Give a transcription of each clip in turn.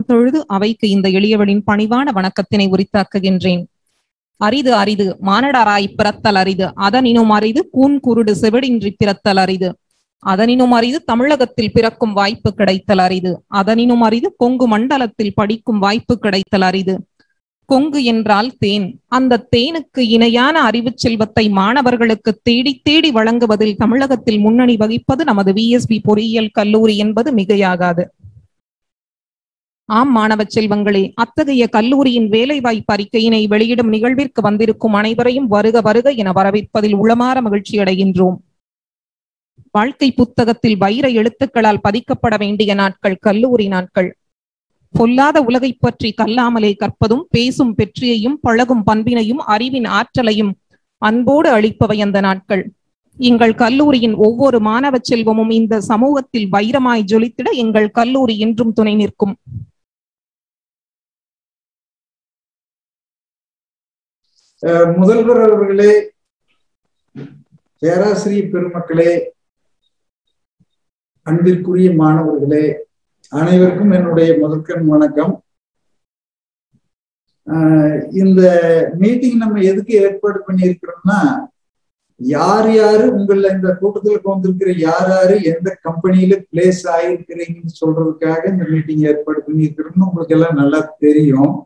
தொழுது அவைக்கு இந்த எளியவளின் பணிவான வணக்கத்தினை உரித்தாக்குகின்றேன். அரிது அரிது மானடராய் பிறத்தல் அரிது, அதனினும் அரிது கூன் குருடு செவிடின்றி பிறத்தல் அரிது, அதனினும் அரிது தமிழகத்தில் பிறக்கும் வாய்ப்பு கிடைத்தல் அரிது, அதனினும் அரிது கொங்கு மண்டலத்தில் படிக்கும் வாய்ப்பு கிடைத்தல் அரிது. கொங்கு என்றால் தேன். அந்த தேனுக்கு இணையான அறிவு செல்வத்தை மாணவர்களுக்கு தேடி தேடி வழங்குவதில் தமிழகத்தில் முன்னணி வகிப்பது நமது விஎஸ்பி பொறியியல் கல்லூரி என்பது மிகையாகாது. ஆம் மாணவ செல்வங்களே, அத்தகைய கல்லூரியின் வேலைவாய்ப்பு அறிக்கையினை வெளியிடும் நிகழ்விற்கு வந்திருக்கும் அனைவரையும் வருக வருக என வரவேற்பதில் உளமாற மகிழ்ச்சி அடைகின்றோம். வாழ்க்கை புத்தகத்தில் வைர எழுத்துக்களால் பதிக்கப்பட வேண்டிய நாட்கள் கல்லூரி நாட்கள். பொல்லாத உலகை பற்றி கல்லாமலே கற்பதும் பேசும் பெற்றியையும் பழகும் பண்பினையும் அறிவின் ஆற்றலையும் அன்போடு அளிப்பவை அந்த நாட்கள். எங்கள் கல்லூரியின் ஒவ்வொரு மாணவ செல்வமும் இந்த சமூகத்தில் வைரமாய் ஜொலித்திட எங்கள் கல்லூரி என்றும் துணை நிற்கும். முதல்வர் அவர்களே, பேராசிரியர் பெருமக்களே, அன்பிற்குரிய மாணவர்களே, அனைவருக்கும் என்னுடைய முதற்கண் வணக்கம். இந்த மீட்டிங் நம்ம எதுக்கு ஏற்பாடு பண்ணியிருக்கிறோம்னா, யார் யாரு உங்கள இந்த கூட்டத்துல வந்திருக்கிற யார் யாரு எந்த கம்பெனியில பிளேஸ் ஆயிருக்கிறீங்கன்னு சொல்றதுக்காக இந்த மீட்டிங் ஏற்பாடு பண்ணியிருக்கிறோம்னு உங்களுக்கு எல்லாம் நல்லா தெரியும்.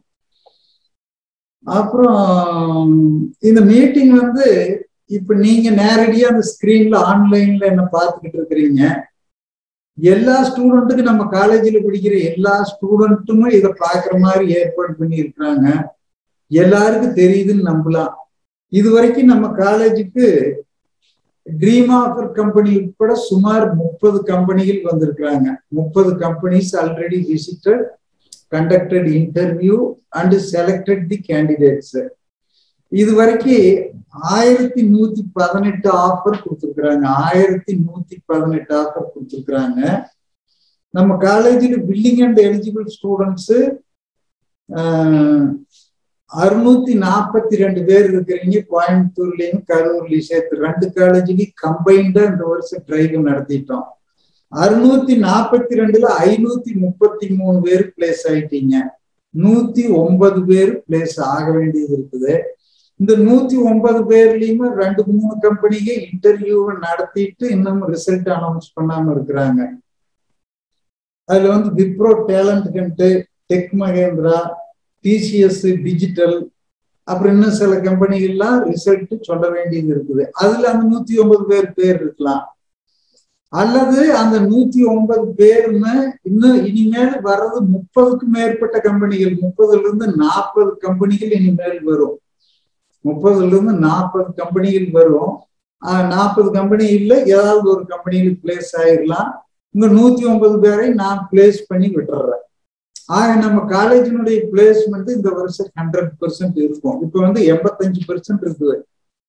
அப்புறம் இந்த மீட்டிங் இப்ப நீங்க நேரடியா அந்த ஸ்கிரீன்ல ஆன்லைன்ல என்ன பார்த்துக்கிட்டு இருக்கிறீங்க. எல்லா ஸ்டூடெண்ட்டுக்கும் நம்ம காலேஜில் படிக்கிற எல்லா ஸ்டூடெண்ட்டுமே இதை பாக்குற மாதிரி ஏற்பாடு பண்ணி இருக்கிறாங்க. எல்லாருக்கும் தெரியுதுன்னு நம்பலாம். இது வரைக்கும் நம்ம காலேஜுக்கு ட்ரீம் ஆஃபர் கம்பெனி உட்பட சுமார் 30 கம்பெனிகள் வந்திருக்கிறாங்க. 30 companies already visited, conducted interview and selected the candidates. இது வரைக்கும் 1118 ஆஃபர் கொடுத்துருக்குறாங்க. 1118 ஆஃபர் கொடுத்துருக்குறாங்க. நம்ம காலேஜில் பில்லிங் அண்ட் எலிஜிபிள் ஸ்டூடெண்ட்ஸ் 642 பேர் இருக்கிறீங்க. கோயம்புத்தூர்லயும் கரூர்லயும் சேர்த்து 2 காலேஜ்லயும் கம்பைண்டா இந்த வருஷம் டிரைவ் நடத்திட்டோம். 642ல 533 பேர் பிளேஸ் ஆயிட்டீங்க. 109 பேர் பிளேஸ் ஆக வேண்டியது இருக்குது. இந்த 109 பேர்லயுமே 2-3 கம்பெனிங்க இன்டர்வியூவை நடத்திட்டு இன்னும் ரிசல்ட் அனௌன்ஸ் பண்ணாம இருக்கிறாங்க. அதுல Wipro talent hunt, tech Mahindra, TCS digital, அப்புறம் இன்னும் சில கம்பெனிகள்லாம் ரிசல்ட் சொல்ல வேண்டியது இருக்குது. அதுல அந்த 109 பேர் இருக்கலாம். அல்லது அந்த 109 பேருன்னு இன்னும் இனிமேல் வர்றது 30க்கும் மேற்பட்ட கம்பெனிகள், 30ல இருந்து 40 கம்பெனிகள் இனிமேல் வரும். 30ல இருந்து 40 கம்பெனிகள் வரும். 40 கம்பெனிகள்ல ஏதாவது ஒரு கம்பெனியில் பிளேஸ் ஆயிடலாம். இங்க 109 பேரை நான் பிளேஸ் பண்ணி விட்டுறேன். ஆக நம்ம காலேஜினுடைய பிளேஸ்மெண்ட் இந்த வருஷம் 100% இருக்கும். இப்ப 85% இருக்குது.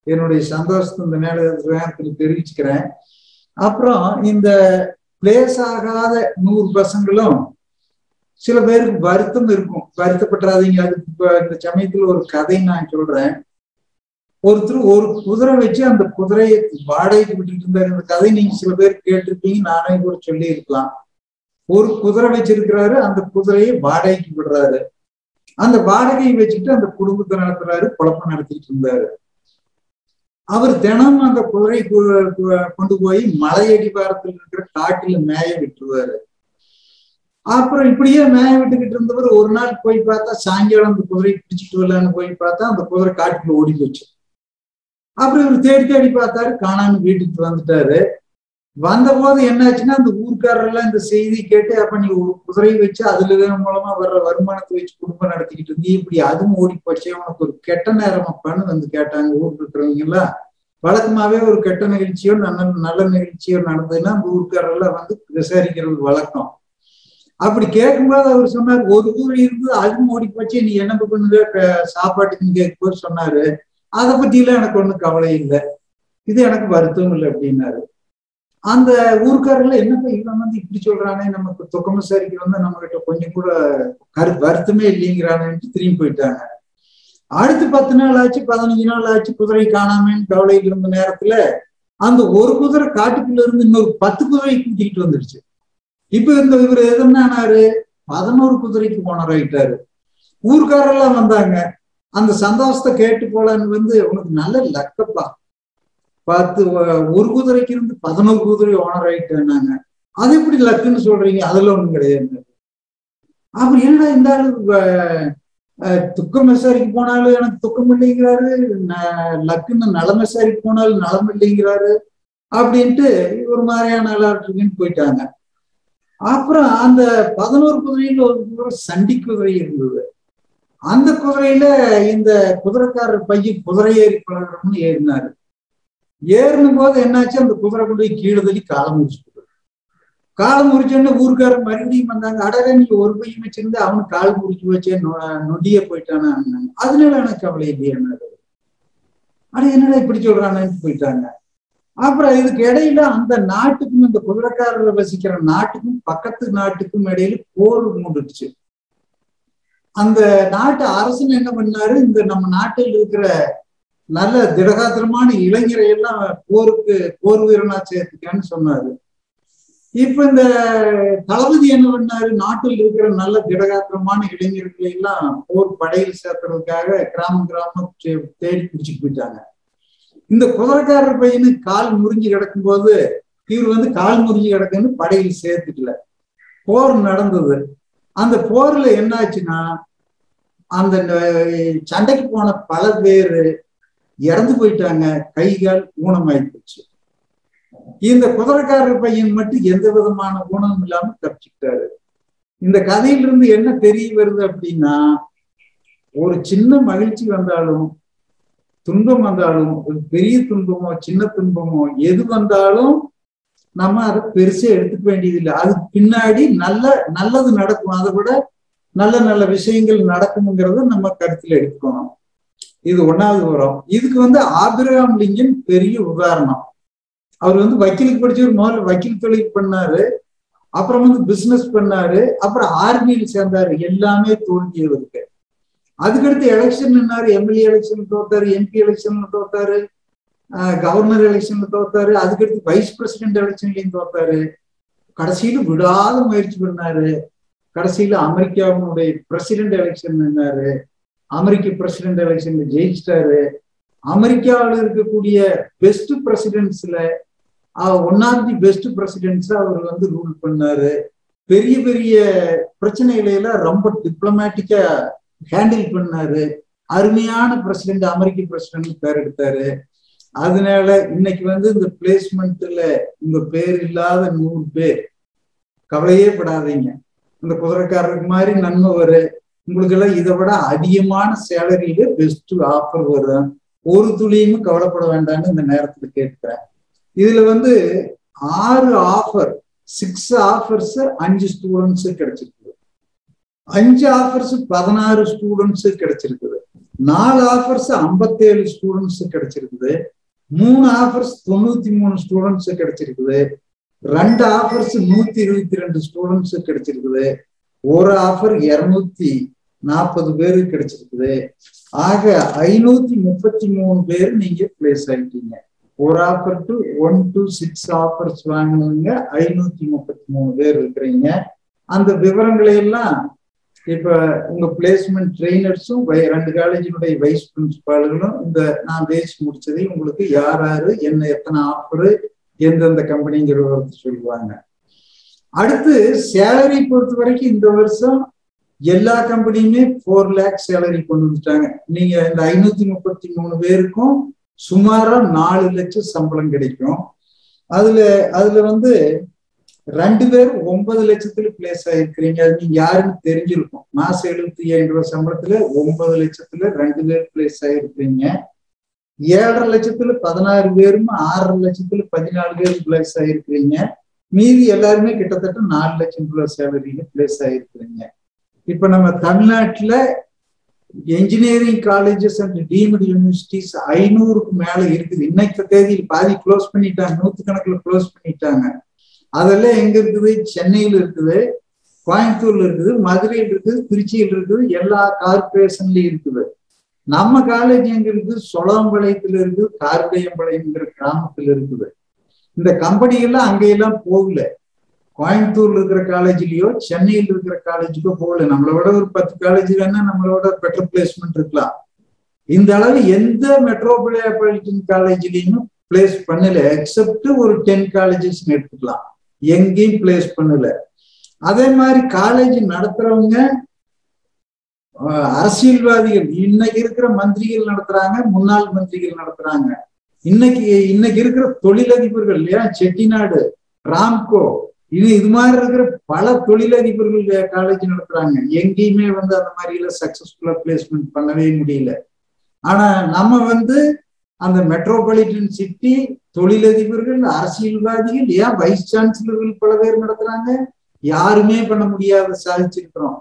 என்னுடைய சந்தோஷத்தை இந்த நேரத்தில் தெரிவிச்சுக்கிறேன். அப்புறம் இந்த பிளேஸ் ஆகாத 100 பசங்களும் சில பேருக்கு வருத்தம் இருக்கும். வருத்தப்படாதீங்க. அதுக்கு இப்ப இந்த சமயத்துல ஒரு கதை நான் சொல்றேன். ஒருத்தர் ஒரு குதிரை வச்சு அந்த குதிரையை வாடகைக்கு விட்டுட்டு இருந்தாரு. இந்த கதை நீங்க சில பேர் கேட்டிருப்பீங்க, நானே கூட சொல்லி இருக்கலாம். ஒரு குதிரை வச்சிருக்கிறாரு, அந்த குதிரையை வாடகைக்கு விடுறாரு. அந்த வாடகையை வச்சுட்டு அந்த குடும்பத்தை நடத்துறாரு, குழப்பம் நடத்திட்டு இருந்தாரு. அவர் தினமும் அந்த குதிரை கொண்டு போய் மலையடிவாரத்தில் இருக்கிற காட்டுல மேய விட்டுருவாரு. அப்புறம் இப்படியே மேய விட்டுக்கிட்டு இருந்தவர் ஒரு நாள் போய் பார்த்தா, சாயங்காலம் அந்த குதிரை பிடிச்சிட்டு வரலான்னு போய் பார்த்தா அந்த குதிரை காட்டுக்குள்ள ஓடி போச்சு. அப்புறம் இவர் தேடி தேடி பார்த்தாரு, காணாம வீட்டுக்கு வந்துட்டாரு. வந்த போது என்னாச்சுன்னா, அந்த ஊர்க்காரரெல்லாம் இந்த செய்தி கேட்டு, அப்ப நீ ஒரு குதிரை வச்சு அதுல மூலமா வர்ற வருமானத்தை வச்சு குடும்பம் நடத்திக்கிட்டு இருந்தீ, இப்படி அதுவும் ஓடி போச்சு, உனக்கு ஒரு கெட்ட நேரமாப்பான்னு கேட்டாங்க ஊருக்கு இருக்கிறவங்க எல்லாம். வழக்கமாவே ஒரு கெட்ட நிகழ்ச்சியோ நல்ல நிகழ்ச்சியோ நடந்ததுன்னா அந்த ஊர்க்காரெல்லாம் விசாரிக்கிறது வழக்கம். அப்படி கேட்கும்போது அவர் சொன்னார், ஒரு ஊர் இருந்து அதுவும் ஓடி போச்சு, நீ என்ன பண்ணுங்க சாப்பாட்டுக்குன்னு கேட்கும்போது சொன்னாரு, அதை பத்தி எல்லாம் எனக்கு ஒண்ணும் கவலை இல்லை, இது எனக்கு வருத்தம் இல்லை அப்படின்னாரு. அந்த ஊர்க்காரர்கள் என்னப்பா இவன் இப்படி சொல்றானே, நமக்கு தொக்கம் விசாரிக்க நம்ம கிட்ட கொஞ்சம் கூட வருத்தமே இல்லைங்கிறானு திரும்பி போயிட்டாங்க. அடுத்து 10 நாள் ஆச்சு, 15 நாள் ஆச்சு, குதிரை காணாமன்னு கவலையில் இருந்த நேரத்துல அந்த ஒரு குதிரை காட்டுக்குள்ள இருந்து இன்னொரு 10 குதிரை கூட்டிகிட்டு வந்துடுச்சு. இப்ப இவர் எதுனாரு, 11 குதிரைக்கு ஓனர் ஆயிட்டாரு. ஊர்க்காரெல்லாம் வந்தாங்க, அந்த சந்தோஷத்தை கேட்டு போலான்னு வந்து, உனக்கு நல்ல லக்கப்பா, பார்த்து ஒரு குதிரைக்கு இருந்து 11 குதிரை ஓனர் ஆயிட்டேன்னாங்க. அது எப்படி லக்குன்னு சொல்றீங்க? அதுல ஒண்ணும் கிடையாது. அப்படி என்ன இந்த ஆளு துக்கம் மெசாரிக்கு போனாலும் எனக்கு துக்கம் இல்லைங்கிறாரு, லக்குன்னு நல மெசாரிக்கு போனாலும் நலம் இல்லைங்கிறாரு அப்படின்ட்டு ஒரு மாதிரியான நல்லாட்டுன்னு போயிட்டாங்க. அப்புறம் அந்த 11 குதிரையில ஒரு சண்டி குதிரை இருந்தது. அந்த குதிரையில இந்த குதிரைக்காரர் பையன் குதிரை ஏறி பழகிறோம்னு ஏறினாரு. ஏறினும் போது என்னாச்சு, அந்த குதிரை கொண்டு போய் கீழே தள்ளி காலம் முடிச்சு, காலம் முறிச்சோன்னு ஊருக்காரர் மறுபடியும் வந்தாங்க. அடவே நீங்க ஒரு பையன் வச்சிருந்து அவனுக்கு கால் முறிச்சு வச்சே நொடியே போயிட்டானா. அதனால எனக்கு கவலை இல்லையா, அட என்னடா இப்படி சொல்றானு போயிட்டாங்க. அப்புறம் இதுக்கு இடையில அந்த நாட்டுக்கும் இந்த குதிரைக்காரர் வசிக்கிற நாட்டுக்கும் பக்கத்து நாட்டுக்கும் இடையில போர் மூண்டுச்சு. அந்த நாட்டு அரசன் என்ன பண்ணாரு, இந்த நம்ம நாட்டில் இருக்கிற நல்ல திடகாத்திரமான இளைஞரை எல்லாம் போர் வீரனா சேர்த்துக்கான்னு சொன்னாரு. இப்ப இந்த தளபதி என்ன பண்ணாரு, நாட்டில் இருக்கிற நல்ல திடகாத்திரமான இளைஞர்களை எல்லாம் போர் படையில் சேர்த்துறதுக்காக கிராமம் தேடி பிடிச்சிட்டு போயிட்டாங்க. இந்த குதிரைக்காரர் பையனுக்கு கால் முறிஞ்சு கிடக்கும் போது இவர் வந்து கால் முறிஞ்சு கிடக்குன்னு படையில் சேர்த்துக்கல. போர் நடந்தது. அந்த போர்ல என்ன ஆச்சுன்னா, அந்த சண்டைக்கு போன பல பேரு இறந்து போயிட்டாங்க, கை கால் ஊனமாயி போச்சு. இந்த குதிரைக்காரர் பையன் மட்டும் எந்த விதமான ஊனமும் இல்லாம தப்பிச்சுக்கிட்டாரு. இந்த கதையிலிருந்து என்ன தெரிய வருது அப்படின்னா, ஒரு சின்ன மகிழ்ச்சி வந்தாலும் துன்பம் வந்தாலும், ஒரு பெரிய துன்பமோ சின்ன துன்பமோ எது வந்தாலும் நம்ம அதை பெருசா எடுத்துக்க வேண்டியதில்லை. அதுக்கு பின்னாடி நல்லது நடக்கும், அதை விட நல்ல நல்ல விஷயங்கள் நடக்கும்ங்கிறத நம்ம கருத்துல எடுத்துக்கணும். இது 1வது வரும். இதுக்கு வந்து ஆபிரகாம் லிங்கன் பெரிய உதாரணம். அவர் வந்து வக்கீலுக்கு படிச்சவர், முதல்ல வக்கீல் தொழில் பண்ணாரு, அப்புறம் வந்து பிசினஸ் பண்ணாரு, அப்புறம் ஆர்மியில் சேர்ந்தாரு. எல்லாமே தோல்வியவருக்கு. அதுக்கடுத்து எலெக்ஷன் நின்னாரு, எம்எல்ஏ எலெக்ஷன்ல தோத்தாரு, எம்பி எலெக்ஷன்ல தோத்தாரு, கவர்னர் எலெக்ஷன்ல தோத்தாரு, அதுக்கடுத்து வைஸ் பிரசிடென்ட் எலெக்ஷன்லயும் தோத்தாரு. கடைசியில விடாத முயற்சி பண்ணாரு. கடைசியில அமெரிக்காவுடைய பிரசிடென்ட் எலெக்ஷன் நின்னாரு, அமெரிக்க பிரசிடென்ட் எலெக்ஷன்ல ஜெயிச்சிட்டாரு. அமெரிக்காவில் இருக்கக்கூடிய பெஸ்ட் பிரசிடென்ட்ஸ்ல ஒன் ஆஃப் தி பெஸ்ட் பிரசிடென்ட்ஸா அவர் வந்து ரூல் பண்ணாரு. பெரிய பெரிய பிரச்சனைகளை எல்லாம் ரொம்ப டிப்ளமேட்டிக்கா ஹேண்டில் பண்ணாரு. அருமையான பிரசிடென்ட், அமெரிக்க பிரசிடென்ட் பேர் எடுத்தாரு. அதனால இன்னைக்கு வந்து இந்த பிளேஸ்மெண்ட்ல உங்க பேர் இல்லாத 100 பேர், கவலையே படாதீங்க. இந்த குதிரைக்காரருக்கு மாதிரி நன்மை வரும். உங்களுக்கு எல்லாம் இதை விட அதிகமான சேலரியில பெஸ்ட் ஆஃபர் வரும். ஒரு துளியும் கவலைப்பட வேண்டாம்னு இந்த நேரத்துல கேட்கிறேன். இதுல வந்து 6 ஆஃபர், 6 ஆஃபர்ஸ் 5 ஸ்டூடெண்ட்ஸ் கிடைச்சிருக்குது. 5 ஆஃபர்ஸ் 16 ஸ்டூடெண்ட்ஸ் கிடைச்சிருக்குது. 4 ஆஃபர்ஸ் 57 ஸ்டூடெண்ட்ஸ் கிடைச்சிருக்குது. 3 ஆஃபர்ஸ் 93 ஸ்டூடெண்ட்ஸ் கிடைச்சிருக்குது. 2 ஆஃபர்ஸ் 122 ஸ்டூடெண்ட்ஸ் கிடைச்சிருக்குது. ஒரு ஆஃபர் 240 பேரு கிடைச்சிருக்குது. ஆக 533 பேர் நீங்க பிளேஸ் ஆகிட்டீங்க. ஒரு ஆஃபர் டு 1 to 6 ஆஃபர்ஸ் வாங்கினவங்க 533 பேர் இருக்கிறீங்க. அந்த விவரங்களை எல்லாம் இப்ப உங்க பிளேஸ்மெண்ட் ட்ரெயினர்ஸும் 2 காலேஜினுடைய வைஸ் பிரின்சிபால்களும் இந்த நான் பேசி முடிச்சதை உங்களுக்கு யாரு என்ன எத்தனை ஆஃபரு எந்தெந்த கம்பெனிங்கிற சொல்லுவாங்க. அடுத்து சேலரி பொறுத்த வரைக்கும் இந்த வருஷம் எல்லா கம்பெனியுமே 4 lakh சேலரி கொண்டு வந்துட்டாங்க. நீங்க இந்த 533 பேருக்கும் சுமாரா 4 லட்சம் சம்பளம் கிடைக்கும். அதுல வந்து 2 பேர் 9 லட்சத்துல பிளேஸ் ஆயிருக்கிறீங்க. அது நீங்க யாருன்னு தெரிஞ்சிருக்கும். மாசம் 75,000 ரூபாய் சம்பளத்துல 9 லட்சத்துல 2 பேர் பிளேஸ் ஆயிருக்கிறீங்க. 7.5 லட்சத்துல 16 பேரும் 6.5 லட்சத்துல 14 பேர் பிளேஸ் ஆயிருக்கிறீங்க. மீதி எல்லாருமே கிட்டத்தட்ட 4 லட்சம் ரூபாய் சேலரியில பிளேஸ் ஆயிருக்கிறீங்க. இப்ப நம்ம தமிழ்நாட்டுல engineering colleges and deemed universities 500க்கு மேல இருக்குது. இன்னைக்கு தேதியில் பாதி க்ளோஸ் பண்ணிட்டாங்க, 100கணக்கில் க்ளோஸ் பண்ணிட்டாங்க. அதெல்லாம் எங்க இருக்குது? சென்னையில் இருக்குது, கோயம்புத்தூர்ல இருக்குது, மதுரையில் இருக்குது, திருச்சியில் இருக்குது, எல்லா கார்பரேஷன்லயும் இருக்குது. நம்ம காலேஜ் எங்க இருக்குது? சொலாம்பாளையத்துல இருக்குது, கார்பையம்பாளையம்ங்கிற கிராமத்துல இருக்குது. இந்த கம்பெனிகள்லாம் அங்கெல்லாம் போகல. கோயம்புத்தூர்ல இருக்கிற காலேஜ்லயோ சென்னையில் இருக்கிற காலேஜுக்கோ போகல. நம்மளை விட ஒரு 10 காலேஜ் வேணா நம்மளோட பெட்டர் பிளேஸ்மெண்ட் இருக்கலாம். இந்த அளவு எந்த மெட்ரோபாலிட்டன் காலேஜ்லயுமே பிளேஸ் பண்ணல, எக்ஸப்ட் ஒரு 10 காலேஜஸ் எடுத்துக்கலாம், எங்கேயும் பிளேஸ் பண்ணல. அதே மாதிரி காலேஜ் நடத்துறவங்க அரசியல்வாதிகள், இன்னைக்கு இருக்கிற மந்திரிகள் நடத்துறாங்க, முன்னாள் மந்திரிகள் நடத்துறாங்க. இன்னைக்கு இருக்கிற தொழிலதிபர்கள் இல்லையா, செட்டிநாடு, ராம்கோ, இது மாதிரி இருக்கிற பல தொழிலதிபர்கள் காலேஜ் நடத்துறாங்க. எங்கேயுமே அந்த மாதிரி எல்லாம் சக்சஸ்ஃபுல்லா பிளேஸ்மெண்ட் பண்ணவே முடியல. ஆனா நம்ம அந்த மெட்ரோபாலிட்டன் சிட்டி தொழிலதிபர்கள், அரசியல்வாதிகள், ஏன் வைஸ் சான்சலர்கள் பல பேர் நடத்துறாங்க, யாருமே பண்ண முடியாத சாதிச்சிருக்கிறோம்.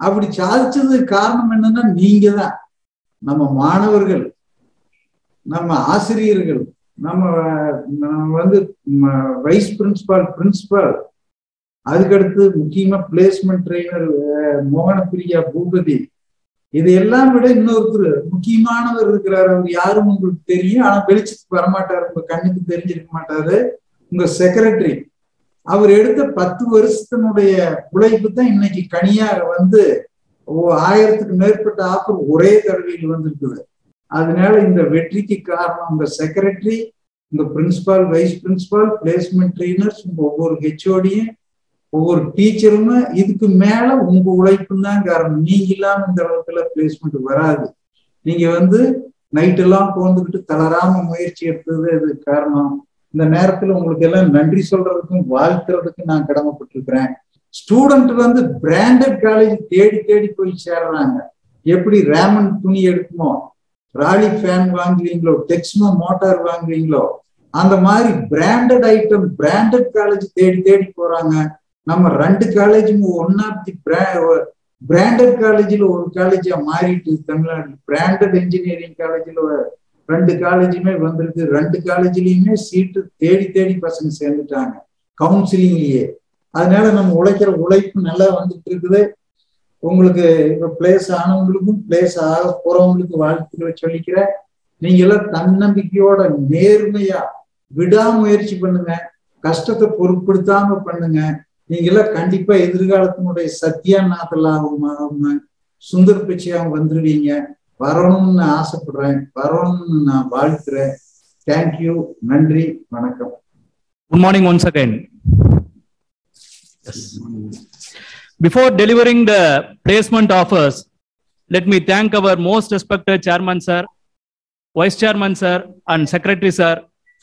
அப்படி சாதிச்சதுக்கு காரணம் என்னன்னா நீங்க தான், நம்ம மாணவர்கள், நம்ம ஆசிரியர்கள், நம்ம வைஸ் பிரின்சிபால், அதுக்கடுத்து முக்கியமா பிளேஸ்மெண்ட் ட்ரெயினர் மோகனப்பிரியா பூபதி, இது எல்லாம் விட இன்னொருத்தர் முக்கியமானவர் இருக்கிறார். அவர் யாரும் உங்களுக்கு தெரியும், ஆனா வெளிச்சத்துக்கு வரமாட்டாரு, உங்க கண்ணுக்கு தெரிஞ்சிருக்க மாட்டாரு. உங்க செக்ரட்டரி, அவர் எடுத்த 10 வருஷத்தினுடைய உழைப்பு தான் இன்னைக்கு கனியா 1000க்கு மேற்பட்ட ஆஃபர் ஒரே தடவையில் வந்திருக்குது. அதனால இந்த வெற்றிக்கு காரணம் உங்க செக்ரட்டரி, உங்க principal, vice principal, placement trainers, உங்க ஒவ்வொரு ஹெச்ஓடியும், ஒவ்வொரு டீச்சரும். இதுக்கு மேல உங்க உழைப்பு தான் காரணம். நீங்க இல்லாம இந்த அளவுக்குல பிளேஸ்மெண்ட் வராது. நீங்க நைட்டெல்லாம் போந்துக்கிட்டு தளராம முயற்சி எடுத்தது அது காரணம். இந்த நேரத்துல உங்களுக்கு எல்லாம் நன்றி சொல்றதுக்கும் வாழ்த்துறதுக்கும் நான் கடமைப்பட்டிருக்கிறேன். ஸ்டூடெண்ட் பிராண்டட் காலேஜ் தேடி தேடி போய் சேர்றாங்க. எப்படி ரேமன் துணி எடுக்குமோ, ராலி ஃபேன் வாங்குவீங்களோ, டெக்ஸ்மோ மோட்டார் வாங்குவீங்களோ, அந்த மாதிரி பிராண்டட் ஐட்டம், பிராண்டட் காலேஜ் தேடி தேடி போறாங்க. நம்ம 2 காலேஜும் ஒன் ஆஃப் தி பிராண்டட் காலேஜில் ஒரு காலேஜா மாறிட்டு தமிழ்நாடு. பிராண்டட் இன்ஜினியரிங் காலேஜில் 2 காலேஜுமே வந்திருக்கு. 2 காலேஜ்லயுமே சீட்டு தேடி தேடி பசங்க சேர்ந்துட்டாங்க கவுன்சிலிங்லயே. அதனால நம்ம உழைக்கிற உழைப்பு நல்லா வந்துட்டு இருக்குது. உங்களுக்கு இப்ப பிளேஸ் ஆனவங்களுக்கும் பிளேஸ் ஆக போறவங்களுக்கு வாழ்த்துக்களை சொல்லிக்கிறேன். நீங்க எல்லாம் தன்னம்பிக்கையோட நேர்மையா விடாமுயற்சி பண்ணுங்க, கஷ்டத்தை பொருட்படுத்தாம பண்ணுங்க. நீங்க எல்லாம் கண்டிப்பா எதிர்காலத்தினுடைய சத்யாநாதலாகவும் சுந்தர் பிச்சையாவும் வந்துருவீங்க. வரணும்னு ஆசைப்படுறேன், வரணும்னு நான் வாழ்த்துறேன். தேங்க்யூ, நன்றி, வணக்கம். Good morning once again. Yes. Before delivering the placement offers, let me thank our most respected Chairman Sir, Vice Chairman Sir and Secretary Sir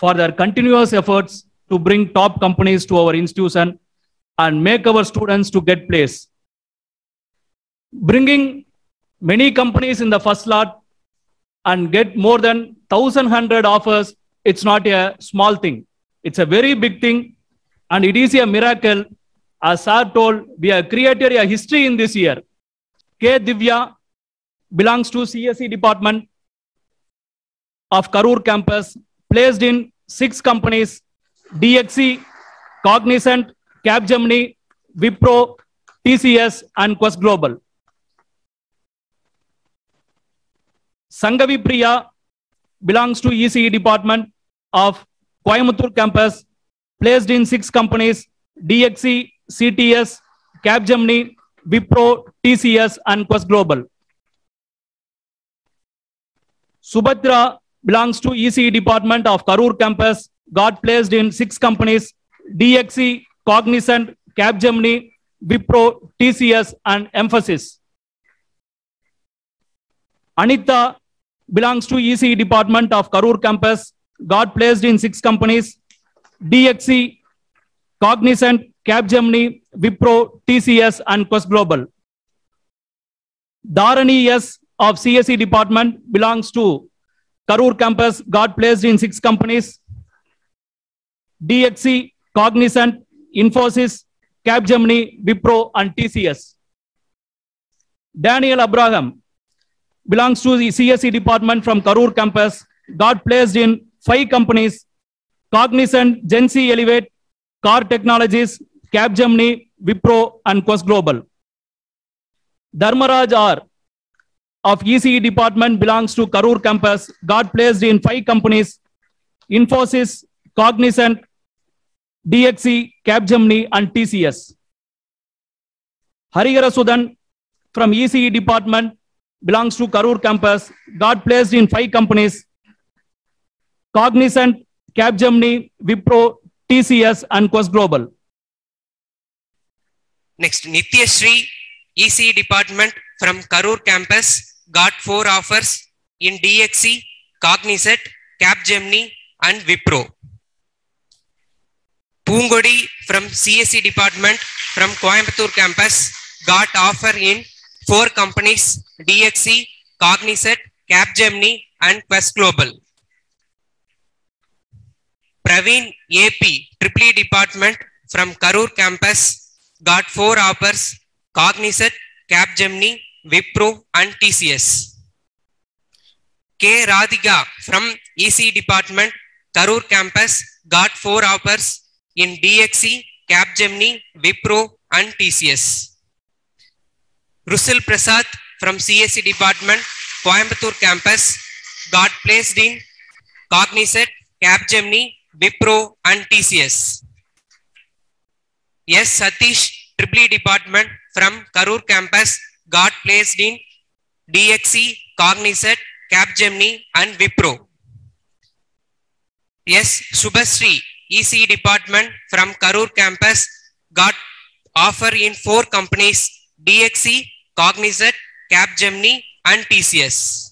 for their continuous efforts to bring top companies to our institution and make our students to get place. Bringing many companies in the first lot and get more than 1,100 offers, it's not a small thing. It's a very big thing, and it is a miracle. As Sir told, we have created a history in this year. K. Divya belongs to CSE department of Karur campus, placed in 6 companies: DXC, Cognizant, Capgemini, Wipro, TCS, and Quest Global. Sangavi Priya belongs to ECE department of Coimbatore campus, placed in 6 companies: DXC, CTS, Capgemini, Wipro, TCS, and Quest Global. Subhadra belongs to ECE department of Karur campus, got placed in 6 companies: DXC, Cognizant, Capgemini, Wipro, TCS, and Emphasis. Anita belongs to ECE department of Karur campus, got placed in 6 companies: DXC, Cognizant, Capgemini, Wipro, TCS, and Quest Global. Dharani S of CSE department belongs to Karur campus, got placed in 6 companies: DXC, Cognizant, Infosys, Capgemini, Wipro, and TCS. Daniel Abraham belongs to the CSE department from Karur campus, got placed in 5 companies: Cognizant, Gen-C Elevate, Car Technologies, Capgemini, Wipro, and Quest Global. Dharmaraj R of ECE department belongs to Karur campus, got placed in 5 companies: Infosys, Cognizant, DXC, Capgemini, and TCS. Harihara Sudan from ECE department belongs to Karur campus, got placed in 5 companies: Cognizant, Capgemini, Wipro, TCS, and Quest Global. Next, Nityashree, ECE department from Karur campus, got 4 offers in DXC, Cognizant, Capgemini, and Wipro. Pungodi from CSE department from Coimbatore campus, got offer in 4 companies: DXC, Cognizant, Capgemini, and Quest Global. Praveen AP, EEE department from Karur campus, got 4 offers: Cognizant, Capgemini, Wipro, and TCS. K. Radhika from ECE department, Karur campus, got 4 offers in DXC, Capgemini, Wipro, and TCS. Russell Prasad from CSE department, Coimbatore campus, got placed in Cognizant, Capgemini, Wipro, and TCS. S. Satish, EEE department from Karur campus, got placed in DXC, Cognizant, Capgemini, and Wipro. S. Subhasree, ECE department from Karur campus, got offer in 4 companies: DXC, Cognizant, Capgemini, and TCS.